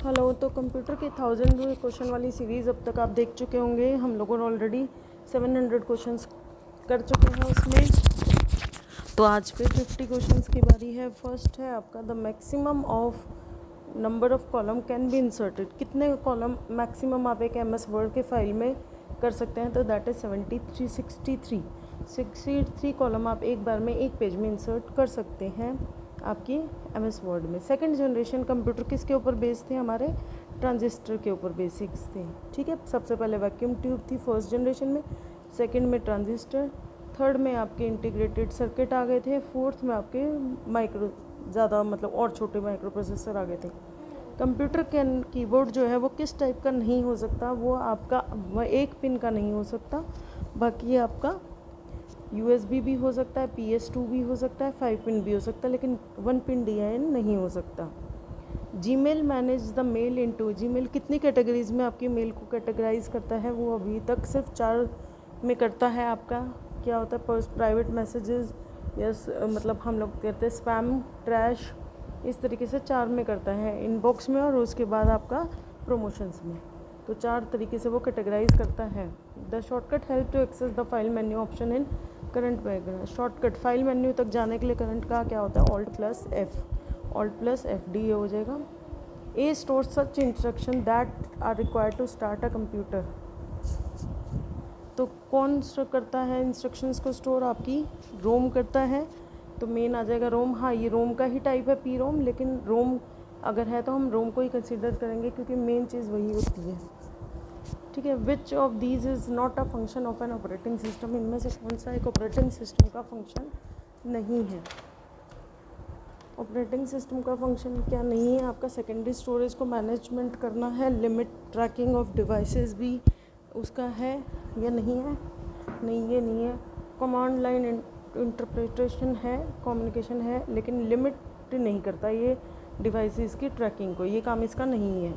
Hello. तो computer के 1000 question वाली सीरीज़ अब तक आप देख चुके होंगे। हम लोगों ने ऑलरेडी 700 क्वेश्चंस कर चुके हैं उसमें। तो आज फिर 50 क्वेश्चंस की बारी है। फर्स्ट है आपका the maximum of number of column can be inserted. कितने कॉलम मैक्सिमम आप एक MS वर्ड के फाइल में कर सकते हैं? तो दैट इज़ 63 कॉलम आप एक बार में एक पेज में इंसर्ट कर सकते हैं आपकी MS वर्ड में। सेकंड जनरेशन कंप्यूटर किसके ऊपर बेस्ड थे? हमारे ट्रांजिस्टर के ऊपर बेसिक्स थे। ठीक है, सबसे पहले वैक्यूम ट्यूब थी फर्स्ट जनरेशन में, सेकंड में ट्रांजिस्टर, थर्ड में आपके इंटीग्रेटेड सर्किट आ गए थे, फोर्थ में आपके माइक्रो ज़्यादा मतलब और छोटे माइक्रो प्रोसेसर आ गए थे। कंप्यूटर के कीबोर्ड जो है वो किस टाइप का नहीं हो सकता? वो आपका एक पिन का नहीं हो सकता, बाकी आपका USB भी हो सकता है, PS2 भी हो सकता है, 5 पिन भी हो सकता है, लेकिन 1 पिन DIN नहीं हो सकता। Gmail manage the mail into. Gmail कितनी कैटेगरीज में आपकी मेल को कैटेगराइज करता है? वो अभी तक सिर्फ 4 में करता है। आपका क्या होता है? प्राइवेट मैसेजेस, यस मतलब हम लोग कहते हैं स्पैम, ट्रैश, इस तरीके से 4 में करता है, इनबॉक्स में और उसके बाद आपका प्रमोशंस में। तो 4 तरीके से वो कैटेगराइज करता है। The shortcut help to access the file menu option in current background. Shortcut file menu तक जाने के लिए करंट का क्या होता है? Alt+F D हो जाएगा। A store such instruction that are required to start a computer. तो कौन करता है इंस्ट्रक्शंस को स्टोर? आपकी रोम करता है। तो मेन आ जाएगा रोम। हाँ, ये रोम का ही टाइप है, पी रोम, लेकिन रोम अगर है तो हम रोम को ही कंसिडर करेंगे क्योंकि मेन चीज़ वही होती है। ठीक है। Which of these is not a function of an operating system. इनमें से कौन सा एक ऑपरेटिंग सिस्टम का फंक्शन नहीं है? ऑपरेटिंग सिस्टम का फंक्शन क्या नहीं है? आपका सेकेंडरी स्टोरेज को मैनेजमेंट करना है, लिमिट ट्रैकिंग ऑफ डिवाइसेस भी उसका है या नहीं है? नहीं, ये नहीं है। कमांड लाइन इंटरप्रिटेशन है, कम्युनिकेशन है, लेकिन लिमिट नहीं करता ये डिवाइसेस की ट्रैकिंग को, ये काम इसका नहीं है।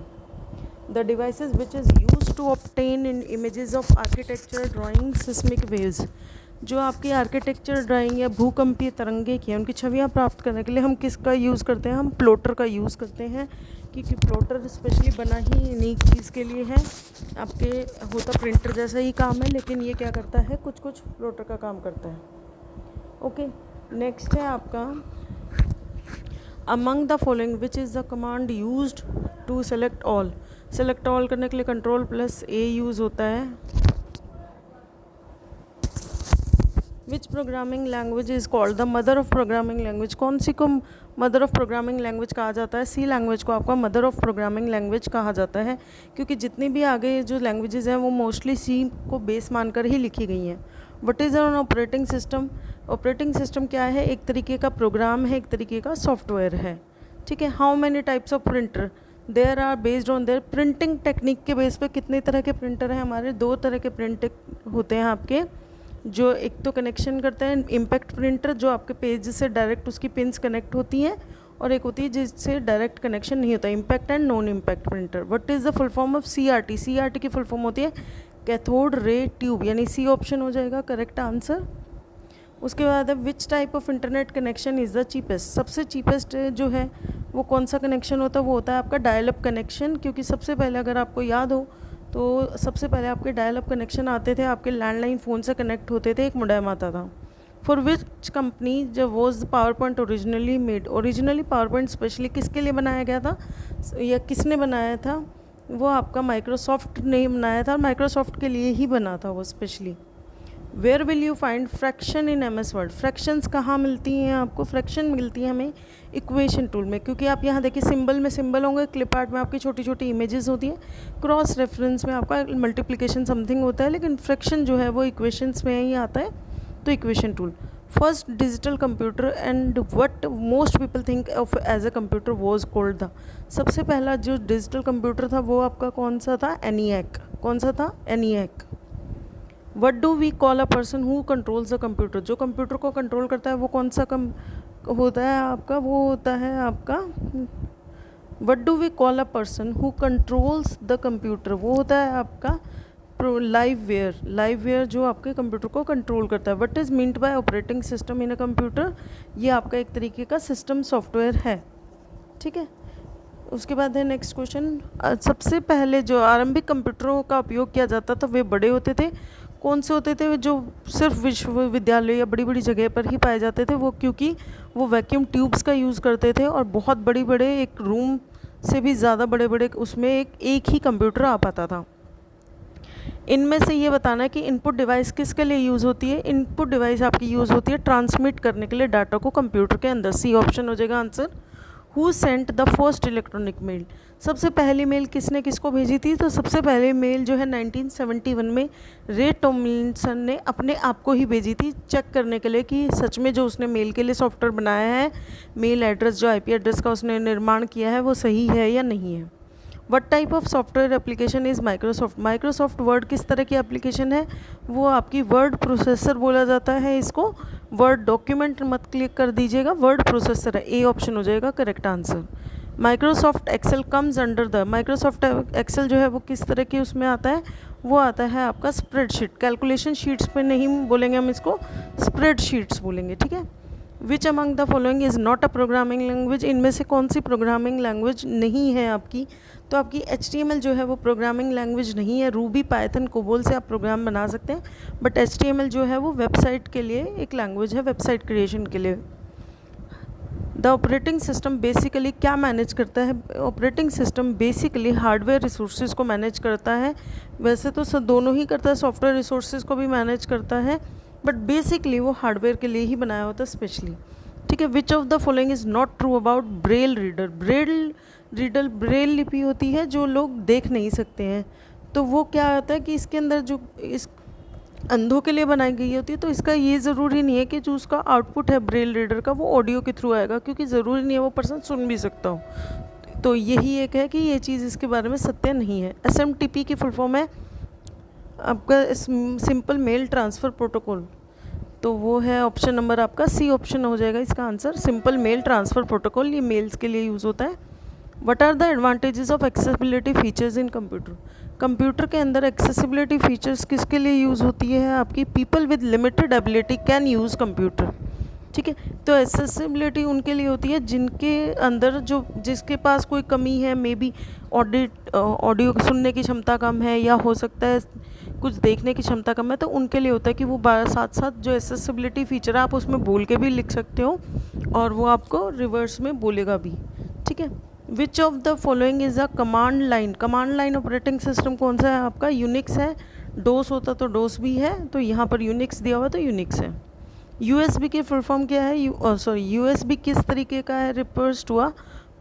The devices which is used to obtain in images of architecture drawing seismic waves। जो आपकी आर्किटेक्चर ड्राइंग या भूकंपीय तरंगे की है, उनकी छवियां प्राप्त करने के लिए हम किसका यूज़ करते हैं? हम प्लॉटर का यूज़ करते हैं, क्योंकि प्लॉटर स्पेशली बना ही यूनिक चीज़ के लिए है। आपके होता प्रिंटर जैसा ही काम है, लेकिन ये क्या करता है? कुछ कुछ प्लॉटर का काम करता है। ओके, नेक्स्ट है आपका among the following which is the command used to select all. Select all करने के लिए Ctrl+A यूज़ होता है। Which programming language is called the mother of programming language. कौन सी को मदर ऑफ प्रोग्रामिंग लैंग्वेज कहा जाता है? C लैंग्वेज को आपका मदर ऑफ प्रोग्रामिंग लैंग्वेज कहा जाता है, क्योंकि जितनी भी आगे जो लैंग्वेजेस हैं वो मोस्टली C को बेस मानकर ही लिखी गई हैं। What is an operating system? Operating system क्या है? एक तरीके का प्रोग्राम है, एक तरीके का सॉफ्टवेयर है। ठीक है। How many types of printer there are based on there. Printing technique के बेस पे कितने तरह के प्रिंटर हैं हमारे? 2 तरह के प्रिंट होते हैं आपके, जो एक तो कनेक्शन करते हैं इम्पैक्ट प्रिंटर, जो आपके पेज से डायरेक्ट उसकी पिन्स कनेक्ट होती हैं, और एक होती है जिससे डायरेक्ट कनेक्शन नहीं होता, impact and non impact printer. What is the full form of CRT? CRT की फुल फॉर्म होती है कैथोड रे ट्यूब, यानी C ऑप्शन हो जाएगा करेक्ट आंसर। उसके बाद है which type of internet connection is the cheapest. सबसे चीपेस्ट जो है वो कौन सा कनेक्शन होता है? वो होता है आपका डायल अप कनेक्शन, क्योंकि सबसे पहले अगर आपको याद हो तो सबसे पहले आपके डायल अप कनेक्शन आते थे, आपके लैंडलाइन फ़ोन से कनेक्ट होते थे, एक मोडेम आता था। फॉर विच कंपनी जब was power point originally made. Originally power point specially किसके लिए बनाया गया था या किसने बनाया था? वो आपका माइक्रोसॉफ्ट ने बनाया था, माइक्रोसॉफ्ट के लिए ही बना था वो specially. Where will you find fraction in MS word. Fractions कहाँ मिलती हैं आपको? फ्रैक्शन मिलती है हमें इक्वेशन टूल में, क्योंकि आप यहाँ देखिए सिंबल में सिंबल होंगे, क्लिप आर्ट में आपकी छोटी छोटी इमेजेस होती हैं, क्रॉस रेफरेंस में आपका मल्टीप्लिकेशन समथिंग होता है, लेकिन फ्रैक्शन जो है वो इक्वेशंस में ही आता है। तो equation tool. First digital computer and what most people think of as a computer was called the. सबसे पहला जो डिजिटल कंप्यूटर था वो आपका कौन सा था? ENIAC। कौन सा था? ENIAC। What do we call a person who controls the computer. जो कंप्यूटर को कंट्रोल करता है वो कौन सा होता है आपका? वो होता है आपका what do we call a person who controls the computer. वो होता है आपका लाइववेयर। लाइववेयर जो आपके कंप्यूटर को कंट्रोल करता है। What is meant by operating system in a computer. ये आपका एक तरीके का सिस्टम सॉफ्टवेयर है। ठीक है। उसके बाद है नेक्स्ट क्वेश्चन, सबसे पहले जो आरंभिक कंप्यूटरों का उपयोग किया जाता था वे बड़े होते थे, कौन से होते थे? जो सिर्फ विश्वविद्यालय या बड़ी बड़ी जगह पर ही पाए जाते थे, वो क्योंकि वो वैक्यूम ट्यूब्स का यूज़ करते थे और बहुत बड़े बड़े, एक रूम से भी ज़्यादा बड़े बड़े उसमें एक ही कंप्यूटर आ पाता था। इनमें से ये बताना है कि इनपुट डिवाइस किसके लिए यूज़ होती है। इनपुट डिवाइस आपकी यूज़ होती है ट्रांसमिट करने के लिए डाटा को कंप्यूटर के अंदर। सी ऑप्शन हो जाएगा आंसर। Who sent the first electronic mail, सबसे पहली मेल किसने किसको भेजी थी? तो सबसे पहले मेल जो है 1971 में रे टॉमलिंसन ने अपने आप को ही भेजी थी, चेक करने के लिए कि सच में जो उसने मेल के लिए सॉफ्टवेयर बनाया है, मेल एड्रेस जो आईपी एड्रेस का उसने निर्माण किया है वो सही है या नहीं है। What type of software application is Microsoft, Microsoft word किस तरह की एप्लीकेशन है? वो आपकी वर्ड प्रोसेसर बोला जाता है इसको। वर्ड डॉक्यूमेंट मत क्लिक कर दीजिएगा, वर्ड प्रोसेसर है, ए ऑप्शन हो जाएगा correct answer. Microsoft Excel comes under the, Microsoft Excel जो है वो किस तरह की उसमें आता है? वो आता है आपका स्प्रेडशीट, कैलकुलेशन शीट्स पे नहीं बोलेंगे हम इसको, स्प्रेडशीट्स बोलेंगे, ठीक है। Which among the following is not a programming language, इनमें से कौन सी प्रोग्रामिंग लैंग्वेज नहीं है आपकी? तो आपकी HTML जो है वो प्रोग्रामिंग लैंग्वेज नहीं है। रूबी, पाइथन, कोबोल से आप प्रोग्राम बना सकते हैं, बट HTML जो है वो वेबसाइट के लिए एक लैंग्वेज है, वेबसाइट क्रिएशन के लिए। द ऑपरेटिंग सिस्टम बेसिकली क्या मैनेज करता है? Operating system basically hardware resources को मैनेज करता है। वैसे तो सब दोनों ही करता है, सॉफ्टवेयर रिसोर्सेज को भी मैनेज करता है, बट बेसिकली वो हार्डवेयर के लिए ही बनाया होता है स्पेशली, ठीक है। Which of the following is not true about Braille reader, Braille लिपि होती है जो लोग देख नहीं सकते हैं, तो वो क्या होता है कि इसके अंदर जो इस अंधों के लिए बनाई गई होती है, तो इसका ये ज़रूरी नहीं है कि जो उसका आउटपुट है ब्रेल रीडर का वो ऑडियो के थ्रू आएगा, क्योंकि ज़रूरी नहीं है वो पर्सन सुन भी सकता हो। तो यही एक है कि ये चीज़ इसके बारे में सत्य नहीं है। SMTP की फुल फॉर्म है आपका सिंपल मेल ट्रांसफ़र प्रोटोकॉल, तो वो है ऑप्शन नंबर आपका सी ऑप्शन हो जाएगा इसका answer, simple mail transfer protocol. ये मेल्स के लिए यूज़ होता है। What are the advantages of accessibility features in computer, computer के अंदर एक्सेसिबिलिटी फीचर्स किसके लिए यूज़ होती है आपकी? People with limited ability can use computer, ठीक है। तो एक्सेसिबिलिटी उनके लिए होती है जिनके अंदर जो जिसके पास कोई कमी है, मे बी ऑडियो सुनने की क्षमता कम है, या हो सकता है कुछ देखने की क्षमता कम है, तो उनके लिए होता है कि वो साथ साथ जो एक्सेसिबिलिटी फीचर है आप उसमें बोल के भी लिख सकते हो और वो आपको रिवर्स में बोलेगा भी, ठीक है। Which of the following is a command line, command line operating system कौन सा है आपका? यूनिक्स है। डोस होता तो डोस भी है, तो यहाँ पर यूनिक्स दिया हुआ तो यूनिक्स है। USB की फुल फॉर्म क्या है? USB किस तरीके का है? Refers to a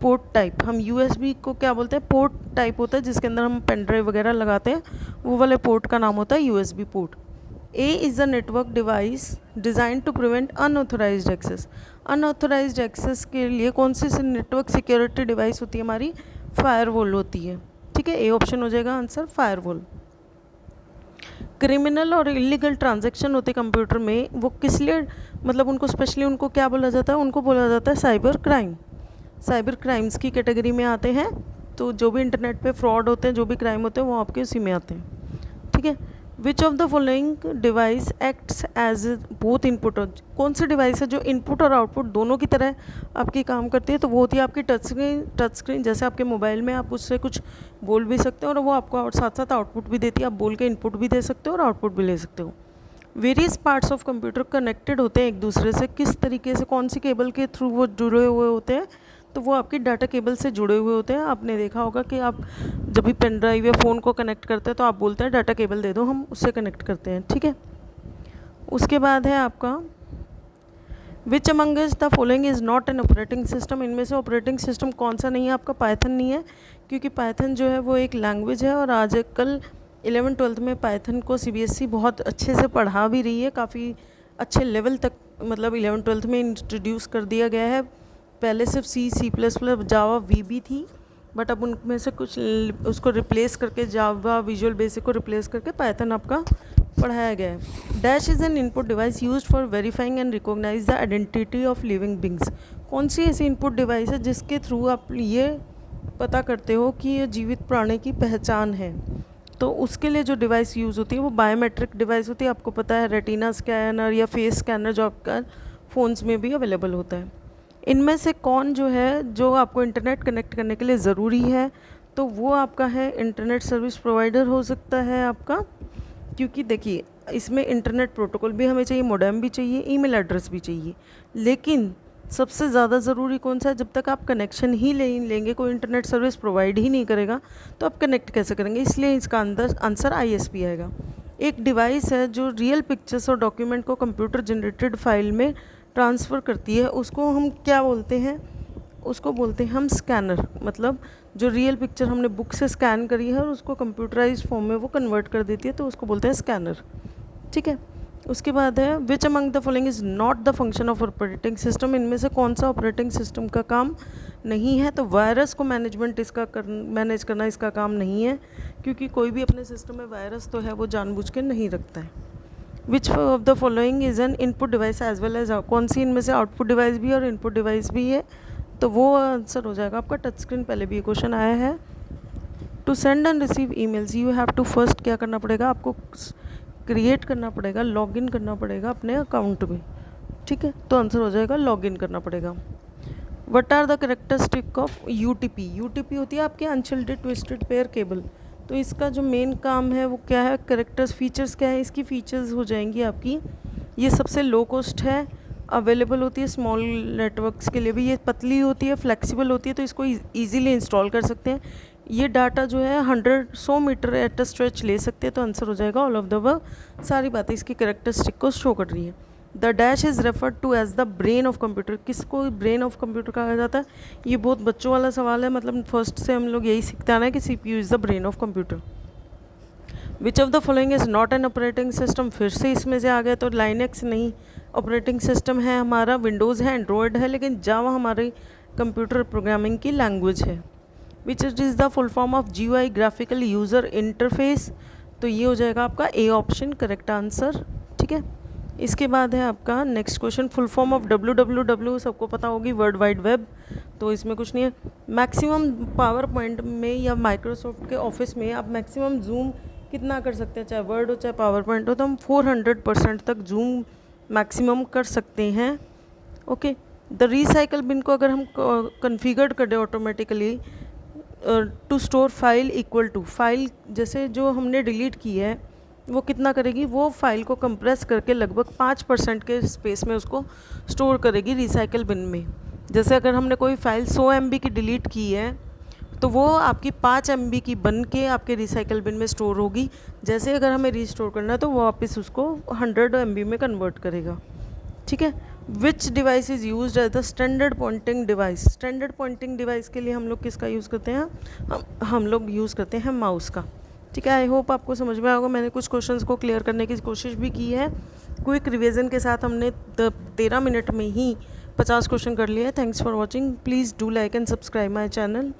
port type. हम USB को क्या बोलते हैं? पोर्ट टाइप होता है जिसके अंदर हम पेन ड्राइव वगैरह लगाते हैं, वो वाले पोर्ट का नाम होता है USB port. A is a network device designed to prevent unauthorized access, unauthorized access के लिए कौन सी नेटवर्क सिक्योरिटी डिवाइस होती है हमारी? फायरवॉल होती है, ठीक है। ए ऑप्शन हो जाएगा आंसर, फायरवॉल। क्रिमिनल और इलीगल ट्रांजैक्शन होते कंप्यूटर में, वो किस लिए, मतलब उनको स्पेशली उनको क्या बोला जाता है? उनको बोला जाता है साइबर क्राइम। साइबर क्राइम्स की कैटेगरी में आते हैं, तो जो भी इंटरनेट पे फ्रॉड होते हैं, जो भी क्राइम होते हैं, वो आपके उसी में आते हैं, ठीक है। Which of the following device acts as both input, कौन सी डिवाइस है जो इनपुट और आउटपुट दोनों की तरह आपकी काम करती है? तो वो होती है आपकी टच स्क्रीन। जैसे आपके मोबाइल में आप उससे कुछ बोल भी सकते हो और वो आपको साथ साथ आउटपुट भी देती है, आप बोल के इनपुट भी दे सकते हो और आउटपुट भी ले सकते हो। Various parts of computer connected होते हैं एक दूसरे से, किस तरीके से, कौन सी केबल के थ्रू वो जुड़े हुए होते हैं? तो वो आपकी डाटा केबल से जुड़े हुए होते हैं। आपने देखा होगा कि आप जब भी पेन ड्राइव या फ़ोन को कनेक्ट करते हैं तो आप बोलते हैं डाटा केबल दे दो, हम उससे कनेक्ट करते हैं, ठीक है। उसके बाद है आपका which among the following is not an operating system, इनमें से ऑपरेटिंग सिस्टम कौन सा नहीं है आपका? पाइथन नहीं है, क्योंकि पाइथन जो है वो एक लैंग्वेज है और आजकल 11th-12th में पाइथन को CBSE बहुत अच्छे से पढ़ा भी रही है, काफ़ी अच्छे लेवल तक, मतलब 11th-12th में इंट्रोड्यूस कर दिया गया है। पहले सिर्फ C++, जावा VB थी, बट अब उनमें से कुछ उसको रिप्लेस करके जावा विजुअल बेसिक को रिप्लेस करके पाइथन आपका पढ़ाया गया है। Dash is an input device used for verifying and recognize the identity of living beings, कौन सी ऐसी इनपुट डिवाइस है जिसके थ्रू आप ये पता करते हो कि ये जीवित प्राणी की पहचान है? तो उसके लिए जो डिवाइस यूज़ होती है वो बायोमेट्रिक डिवाइस होती है। आपको पता है रेटिना स्कैनर या फेस स्कैनर जो आपका फ़ोन्स में भी अवेलेबल होता है। इनमें से कौन जो है जो आपको इंटरनेट कनेक्ट करने के लिए ज़रूरी है, तो वो आपका है इंटरनेट सर्विस प्रोवाइडर हो सकता है आपका, क्योंकि देखिए इसमें इंटरनेट प्रोटोकॉल भी हमें चाहिए, मोडेम भी चाहिए, ईमेल एड्रेस भी चाहिए। लेकिन सबसे ज़्यादा ज़रूरी कौन सा है? जब तक आप कनेक्शन ही लेंगे, कोई इंटरनेट सर्विस प्रोवाइड ही नहीं करेगा तो आप कनेक्ट कैसे करेंगे? इसलिए इसका आंसर ISP आएगा। एक डिवाइस है जो रियल पिक्चर्स और डॉक्यूमेंट को कंप्यूटर जनरेटेड फाइल में ट्रांसफ़र करती है, उसको हम क्या बोलते हैं? उसको बोलते हैं हम स्कैनर। मतलब जो रियल पिक्चर हमने बुक से स्कैन करी है और उसको कंप्यूटराइज फॉर्म में वो कन्वर्ट कर देती है, तो उसको बोलते हैं स्कैनर। ठीक है। उसके बाद है which among the following is not the function of operating system. इनमें से कौन सा ऑपरेटिंग सिस्टम का काम नहीं है? तो वायरस को मैनेज करना इसका काम नहीं है, क्योंकि कोई भी अपने सिस्टम में वायरस तो है वो जानबूझ के नहीं रखता है। Which of the following is an input device as well as, कौन सी इनमें से आउटपुट डिवाइस भी है और इनपुट डिवाइस भी है? तो वो आंसर हो जाएगा आपका टच स्क्रीन। पहले भी ये क्वेश्चन आया है। To send and receive emails you have to first क्या करना पड़ेगा? आपको क्रिएट करना पड़ेगा, लॉगिन करना पड़ेगा अपने अकाउंट में। ठीक है, तो आंसर हो जाएगा लॉगिन करना पड़ेगा। What are the characteristic of UTP? UTP होती है आपकी अनशिल्डेड ट्विस्टेड पेयर केबल। तो इसका जो मेन काम है वो क्या है? कैरेक्टर्स, फीचर्स क्या है इसकी? फीचर्स हो जाएंगी आपकी, ये सबसे लो कॉस्ट है, अवेलेबल होती है स्मॉल नेटवर्क्स के लिए भी, ये पतली होती है, फ्लेक्सिबल होती है, तो इसको ईजिली इंस्टॉल कर सकते हैं। ये डाटा जो है 100 मीटर एट अ स्ट्रेच ले सकते हैं, तो आंसर हो जाएगा ऑल ऑफ द अबव। सारी बातें इसकी कैरेक्टरिस्टिक को शो कर रही हैं। The dash is referred to as the brain of computer. किसको ब्रेन ऑफ कंप्यूटर कहा जाता है? ये बहुत बच्चों वाला सवाल है, मतलब फर्स्ट से हम लोग यही सीखते आ रहे हैं कि CPU is the brain of computer. Which of the following is not an operating system? फिर से इसमें से आ गया, तो लाइनेक्स नहीं ऑपरेटिंग सिस्टम है हमारा, विंडोज़ है, एंड्रॉयड है, लेकिन जावा हमारी कंप्यूटर प्रोग्रामिंग की लैंग्वेज है। विच is the full form of GUI, graphical user interface? तो ये हो जाएगा आपका A ऑप्शन करेक्ट आंसर। ठीक है। इसके बाद है आपका next question, full form of WWW सबको पता होगी, वर्ल्ड वाइड वेब, तो इसमें कुछ नहीं है। मैक्सिमम पावर पॉइंट में या माइक्रोसॉफ्ट के ऑफिस में आप मैक्सिमम जूम कितना कर सकते हैं? चाहे वर्ड हो चाहे पावर पॉइंट हो, तो हम 400% तक जूम मैक्सिमम कर सकते हैं। ओके। द रिसाइकल बिन को अगर हम कन्फिगर कर दें automatically to store file equal to, file जैसे जो हमने डिलीट की है वो कितना करेगी? वो फाइल को कंप्रेस करके लगभग 5% के स्पेस में उसको स्टोर करेगी रिसाइकल बिन में। जैसे अगर हमने कोई फाइल 100 MB की डिलीट की है, तो वो आपकी 5 MB की बन के आपके रिसाइकल बिन में स्टोर होगी। जैसे अगर हमें रीस्टोर करना है तो वो वापस उसको 100 MB में कन्वर्ट करेगा। ठीक है। Which device is use as the standard pointing device? Standard pointing device के लिए हम लोग किसका यूज़ करते हैं? हम लोग यूज़ करते हैं माउस का। ठीक है। आई होप आपको समझ में आया होगा। मैंने कुछ क्वेश्चंस को क्लियर करने की कोशिश भी की है। क्विक रिवीजन के साथ हमने 13 मिनट में ही 50 क्वेश्चन कर लिए। Thanks for watching. Please do like and subscribe my channel.